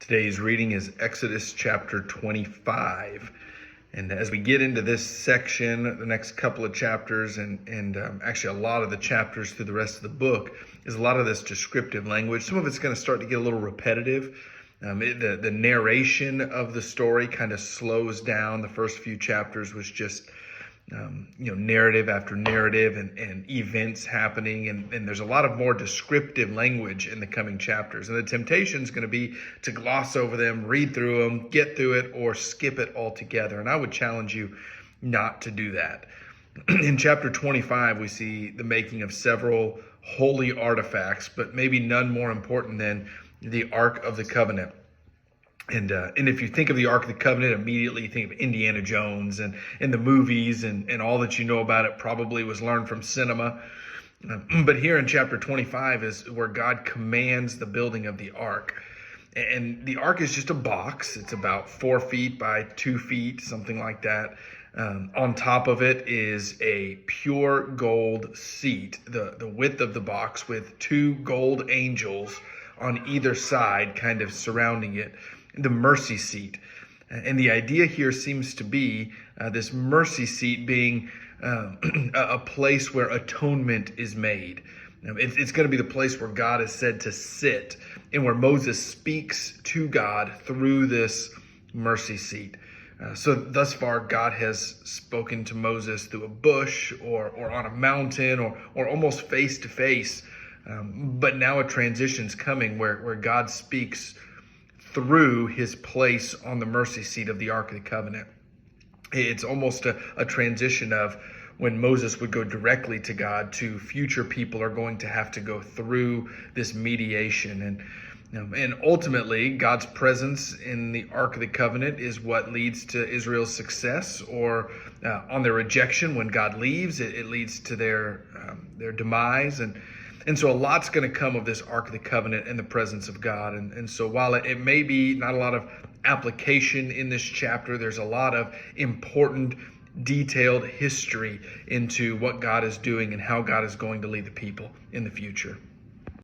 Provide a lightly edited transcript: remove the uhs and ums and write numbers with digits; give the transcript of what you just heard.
Today's reading is Exodus chapter 25. And as we get into this section, the next couple of chapters, and actually a lot of the chapters through the rest of the book, is a lot of this descriptive language. Some of it's going to start to get a little repetitive. The narration of the story kind of slows down. The first few chapters was just narrative after narrative and events happening. And there's a lot of more descriptive language in the coming chapters. And the temptation is going to be to gloss over them, read through them, get through it, or skip it altogether. And I would challenge you not to do that. In chapter 25, we see the making of several holy artifacts, but maybe none more important than the Ark of the Covenant. And if you think of the Ark of the Covenant, immediately you think of Indiana Jones and the movies and all that you know about it probably was learned from cinema. But here in chapter 25 is where God commands the building of the Ark. And the Ark is just a box. It's about 4 feet by 2 feet, something like that. On top of it is a pure gold seat, the width of the box, with 2 gold angels on either side kind of surrounding it. The mercy seat. And the idea here seems to be this mercy seat being a place where atonement is made. It's going to be the place where God is said to sit and where Moses speaks to God through this mercy seat. So thus far, God has spoken to Moses through a bush or on a mountain or almost face to face. But now a transition's coming where God speaks through his place on the mercy seat of the Ark of the Covenant. It's almost a transition of when Moses would go directly to God to future people are going to have to go through this mediation. And ultimately, God's presence in the Ark of the Covenant is what leads to Israel's success, or on their rejection. When God leaves, it leads to their demise. And so a lot's going to come of this Ark of the Covenant and the presence of God. And so while it may be not a lot of application in this chapter, there's a lot of important, detailed history into what God is doing and how God is going to lead the people in the future.